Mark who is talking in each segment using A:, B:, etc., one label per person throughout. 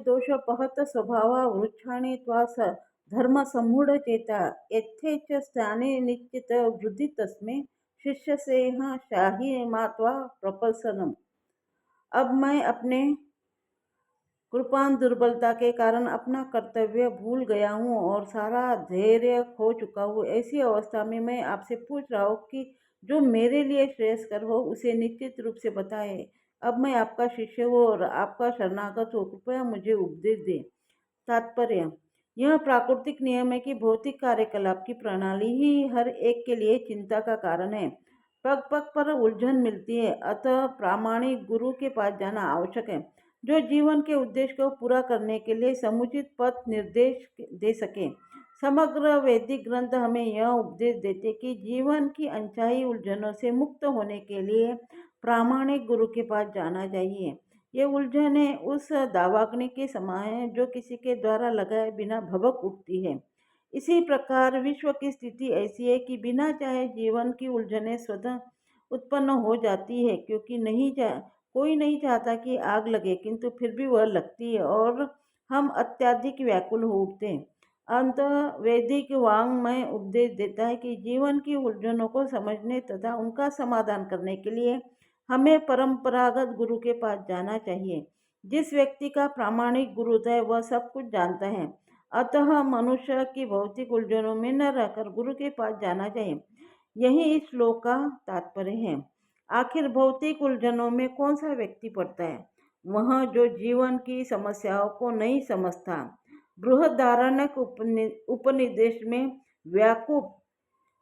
A: दोषोपहत स्वभावा वृक्षाणि त्वा धर्मसम्मूढचेता यत्थे च स्थाने निश्चित वृद्धि तस्मै शिष्य से शाही मात्वा प्रपल्सनम। अब मैं अपने कृपान दुर्बलता के कारण अपना कर्तव्य भूल गया हूँ और सारा धैर्य खो चुका हूँ। ऐसी अवस्था में मैं आपसे पूछ रहा हूँ कि जो मेरे लिए श्रेयस्कर हो उसे निश्चित रूप से बताए। अब मैं आपका शिष्य हूँ और आपका शरणागत हूँ, कृपया मुझे उपदेश दें। तात्पर्य: यह प्राकृतिक नियम है कि भौतिक कार्यकलाप की प्रणाली ही हर एक के लिए चिंता का कारण है। पग पग पर उलझन मिलती है, अतः प्रामाणिक गुरु के पास जाना आवश्यक है, जो जीवन के उद्देश्य को पूरा करने के लिए समुचित पथ निर्देश दे सके। समग्र वैदिक ग्रंथ हमें यह उपदेश देते कि जीवन की अनचाही उलझनों से मुक्त होने के लिए प्रामाणिक गुरु के पास जाना चाहिए। ये उलझने उस दावाग्नि के समान है जो किसी के द्वारा लगाए बिना भभक उठती है। इसी प्रकार विश्व की स्थिति ऐसी है कि बिना चाहे जीवन की उलझने स्वतः उत्पन्न हो जाती है, क्योंकि कोई नहीं चाहता कि आग लगे, किंतु फिर भी वह लगती है और हम अत्यधिक व्याकुल हो उठते हैं। अंतः वैदिक वाङ्मय उपदेश देता है कि जीवन की उलझनों को समझने तथा उनका समाधान करने के लिए हमें परंपरागत गुरु के पास जाना चाहिए। जिस व्यक्ति का प्रामाणिक गुरु है वह सब कुछ जानता है, अतः मनुष्य की भौतिक उलझनों में न रहकर गुरु के पास जाना चाहिए। यही इस श्लोक का तात्पर्य है। आखिर भौतिक उलझनों में कौन सा व्यक्ति पड़ता है? वह जो जीवन की समस्याओं को नहीं समझता। बृहदारण्यक उपनिषद में व्याकुल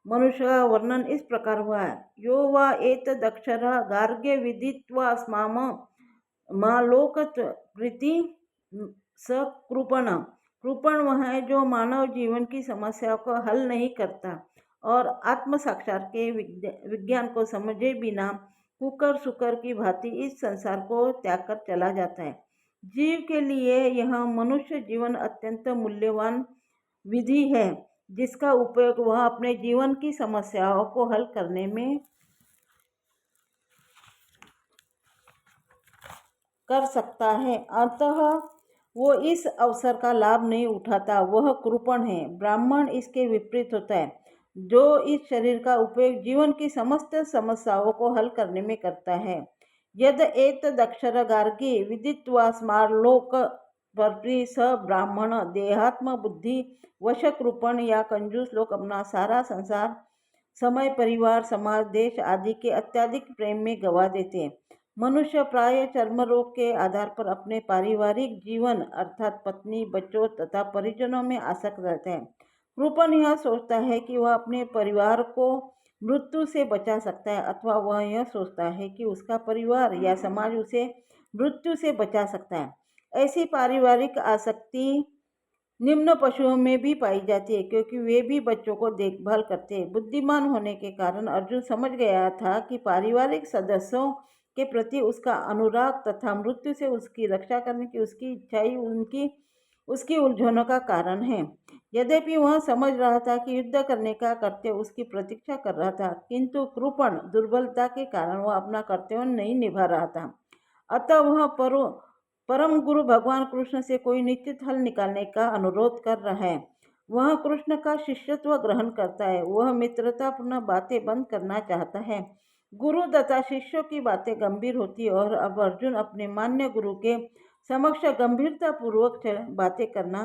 A: मनुष्य का वर्णन इस प्रकार हुआ है: यो वा एतदक्षरः गार्ग्य विदित्वा स्माम मालोकत प्रीति स कृपण। कृपण वह है जो मानव जीवन की समस्याओं को हल नहीं करता और आत्म साक्षात के विज्ञान को समझे बिना कुकर सुकर की भांति इस संसार को त्याग कर चला जाता है। जीव के लिए यह मनुष्य जीवन अत्यंत मूल्यवान विधि है, जिसका उपयोग वह अपने जीवन की समस्याओं को हल करने में कर सकता है, अतः वो इस अवसर का लाभ नहीं उठाता, वह कृपण है। ब्राह्मण इसके विपरीत होता है, जो इस शरीर का उपयोग जीवन की समस्त समस्याओं को हल करने में करता है। यद एतदक्षर गार्गी विदित्वा स्मार्लोक परप्री स ब्राह्मण देहात्म बुद्धि वश कृपण या कंजूस लोग अपना सारा संसार, समय, परिवार, समाज, देश आदि के अत्यधिक प्रेम में गवा देते हैं। मनुष्य प्राय चर्म रोग के आधार पर अपने पारिवारिक जीवन अर्थात पत्नी, बच्चों तथा परिजनों में आसक्त रहता है। कृपण यह सोचता है कि वह अपने परिवार को मृत्यु से बचा सकता है, अथवा वह यह सोचता है कि उसका परिवार या समाज उसे मृत्यु से बचा सकता है। ऐसी पारिवारिक आसक्ति निम्न पशुओं में भी पाई जाती है, क्योंकि वे भी बच्चों को देखभाल करते हैं। बुद्धिमान होने के कारण अर्जुन समझ गया था कि पारिवारिक सदस्यों के प्रति उसका अनुराग तथा मृत्यु से उसकी रक्षा करने की उसकी इच्छा ही उसकी उलझनों का कारण है। यद्यपि वह समझ रहा था कि युद्ध करने का कर्तव्य उसकी प्रतीक्षा कर रहा था, किंतु कृपण दुर्बलता के कारण वह अपना कर्तव्य नहीं निभा रहा था। अतः वह परम गुरु भगवान कृष्ण से कोई निश्चित हल निकालने का अनुरोध कर रहा है। वह कृष्ण का शिष्यत्व ग्रहण करता है। वह मित्रतापूर्ण बातें बंद करना चाहता है। गुरु तथा शिष्यों की बातें गंभीर होती और अब अर्जुन अपने मान्य गुरु के समक्ष गंभीरता पूर्वक बातें करना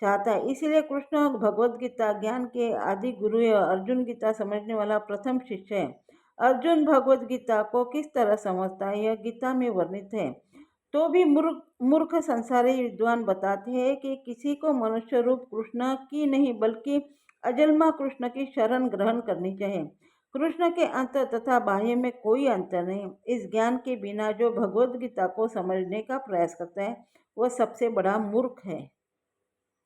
A: चाहता है। इसलिए कृष्ण भगवद गीता ज्ञान के आदि गुरु है। अर्जुन गीता समझने वाला प्रथम शिष्य है। अर्जुन भगवद गीता को किस तरह समझता है यह गीता में वर्णित है। तो भी मूर्ख संसारी विद्वान बताते हैं कि किसी को मनुष्य रूप कृष्ण की नहीं बल्कि अजन्मा कृष्ण की शरण ग्रहण करनी चाहिए। कृष्ण के अंतर तथा बाह्य में कोई अंतर नहीं। इस ज्ञान के बिना जो भगवद गीता को समझने का प्रयास करता है वह सबसे बड़ा मूर्ख है।